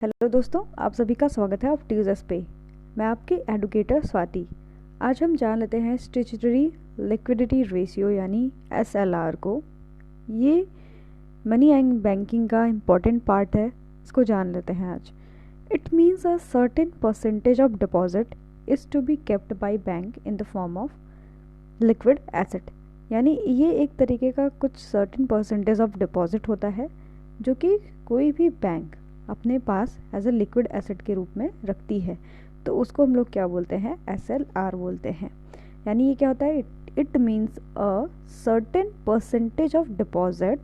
Hello दोस्तों, आप सभी का स्वागत है ऑफ ट्यूजर्स पे। मैं आपकी एडुकेटर स्वाति। आज हम जान लेते हैं स्टैट्यूटरी लिक्विडिटी रेशियो यानी एसएलआर को। ये मनी एंड बैंकिंग का इम्पॉर्टेंट पार्ट है, इसको जान लेते हैं आज। It means a certain percentage of deposit is to be kept by bank in the form of liquid asset. यानी ये एक तरीके का कुछ सर्टेन परसेंटेज ऑफ डिपॉजिट होता है जो कि कोई भी बैंक अपने पास एज ए लिक्विड एसेट के रूप में रखती है, तो उसको हम लोग क्या बोलते हैं, एसएलआर बोलते हैं। यानी ये क्या होता है, it means a certain percentage of deposit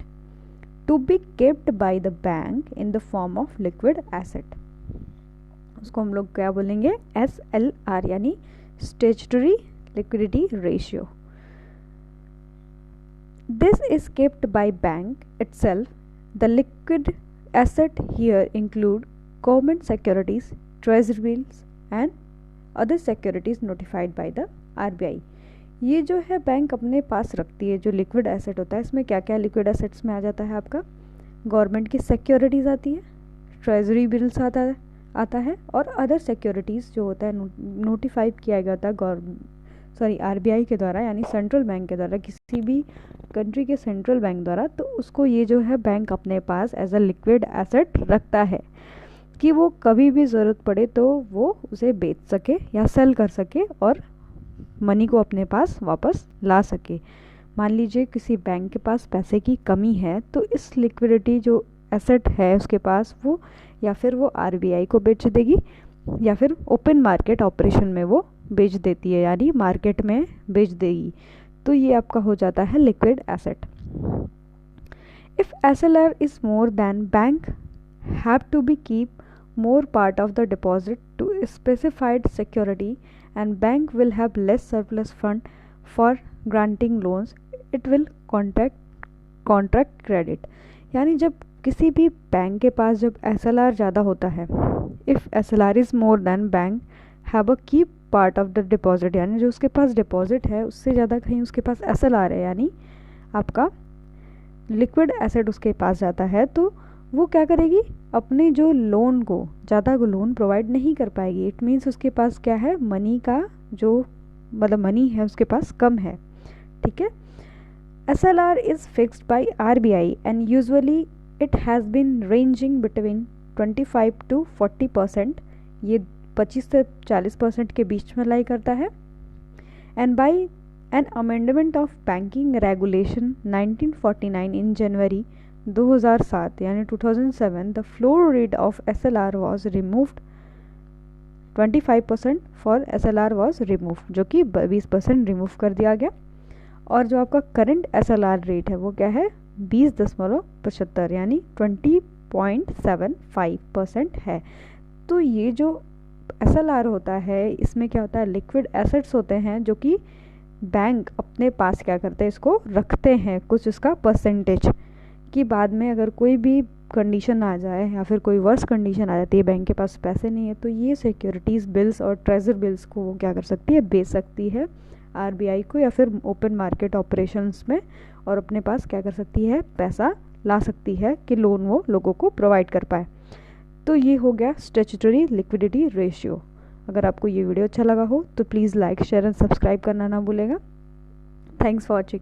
to be kept by the bank in the form of liquid asset. उसको हम लोग क्या बोलेंगे, एसएलआर यानी statutory liquidity ratio. This is kept by bank itself. The liquid Asset here include government securities, treasury bills and other securities notified by the RBI। ये जो है bank अपने पास रखती है जो लिक्विड एसेट होता है। इसमें क्या क्या लिक्विड एसेट्स में आ जाता है आपका, गवर्नमेंट की सिक्योरिटीज़ आती है, ट्रेजरी बिल्स आता है और अदर सिक्योरिटीज़ जो होता है नोटिफाइड किया गया होता है आरबीआई के द्वारा, यानी सेंट्रल बैंक के द्वारा, किसी भी कंट्री के सेंट्रल बैंक द्वारा। तो उसको ये जो है बैंक अपने पास एज अ लिक्विड एसेट रखता है कि वो कभी भी ज़रूरत पड़े तो वो उसे बेच सके या सेल कर सके और मनी को अपने पास वापस ला सके। मान लीजिए किसी बैंक के पास पैसे की कमी है तो इस लिक्विडिटी जो एसेट है उसके पास, वो या फिर वो आरबीआई को बेच देगी या फिर ओपन मार्केट ऑपरेशन में वो बेच देती है, यानी मार्केट में बेच देगी। तो ये आपका हो जाता है liquid asset. If SLR is more then, bank have to be keep more part of the deposit to specified security and bank will have less surplus fund for granting loans. It will contract credit. यानी जब किसी भी bank के पास जब SLR ज़्यादा होता है, if SLR is more then, bank have a keep part of the deposit, यानी जो उसके पास डिपॉजिट है उससे ज़्यादा कहीं उसके पास एसएलआर है, यानी आपका लिक्विड एसेट उसके पास जाता है, तो वो क्या करेगी, अपने जो लोन को ज़्यादा लोन प्रोवाइड नहीं कर पाएगी। इट मीन्स उसके पास क्या है, मनी का जो मतलब मनी है उसके पास कम है। ठीक है। SLR is fixed by RBI and usually it has been ranging between 25 to 40%। ये 25 से 40% के बीच में लाई करता है। And by an amendment of banking regulation 1949 in January 2007 यानी 2007, the floor rate of SLR was removed. 25% for SLR was removed, जो कि 20% रिमूव कर दिया गया। और जो आपका करंट एसएलआर रेट है वो क्या है, 20.75 यानी 20.75% है। तो ये जो एसएलआर होता है इसमें क्या होता है, लिक्विड एसेट्स होते हैं जो कि बैंक अपने पास क्या करते हैं, इसको रखते हैं कुछ इसका परसेंटेज, कि बाद में अगर कोई भी कंडीशन आ जाए या फिर कोई वर्स कंडीशन आ जाती है, बैंक के पास पैसे नहीं है, तो ये सिक्योरिटीज़ बिल्स और ट्रेजर बिल्स को वो क्या कर सकती है, बेच सकती है आरबीआई को या फिर ओपन मार्केट ऑपरेशंस में, और अपने पास क्या कर सकती है, पैसा ला सकती है कि लोन वो लोगों को प्रोवाइड कर पाए। तो ये हो गया स्टैट्यूटरी लिक्विडिटी रेशियो। अगर आपको ये वीडियो अच्छा लगा हो तो please like, share and subscribe करना ना भूलेगा। Thanks for watching.